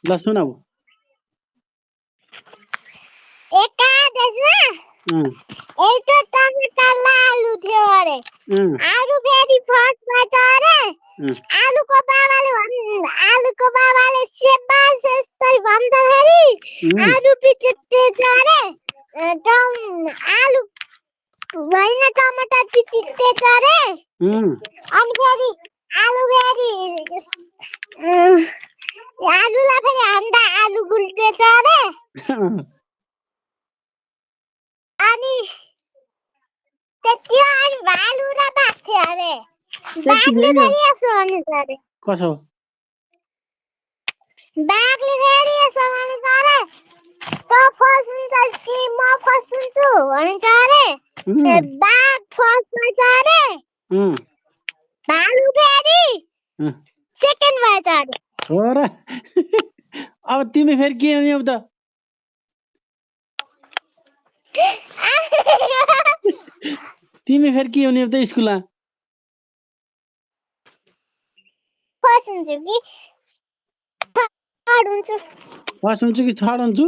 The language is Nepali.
ल सुनाऊ एकादशमा अँ एउटा टमाटर आलु थियो अरे अँ आलु फेरि फर्स्टमा चरे अँ आलुको बाबाले सेबास यस्तै भन्दाखेरि आलु पछि चरे आलु होइन टमाटर पछि चरे अनि फेरि आलुलाई फेरि हान्दा आलु गुल्टे चरे अनि त्यति हो अनि भालु र बाघ थियो अरे बाघले फेरि यसो भनेको अरे कसो बाघले फेरि यसो भनेको अरे तँ फसुन्छ कि म फसुन्छु भनेको अरे बाघ फर्स्टमा चरे भालु फेरि सेकेन्डमा चरे हो र अब तिमी फेरि के हुने त तिमी फेरि के हुने त स्कुलमा फर्स्ट हुन्छु कि थर्ड हुन्छु फर्स्ट हुन्छु कि थर्ड हुन्छु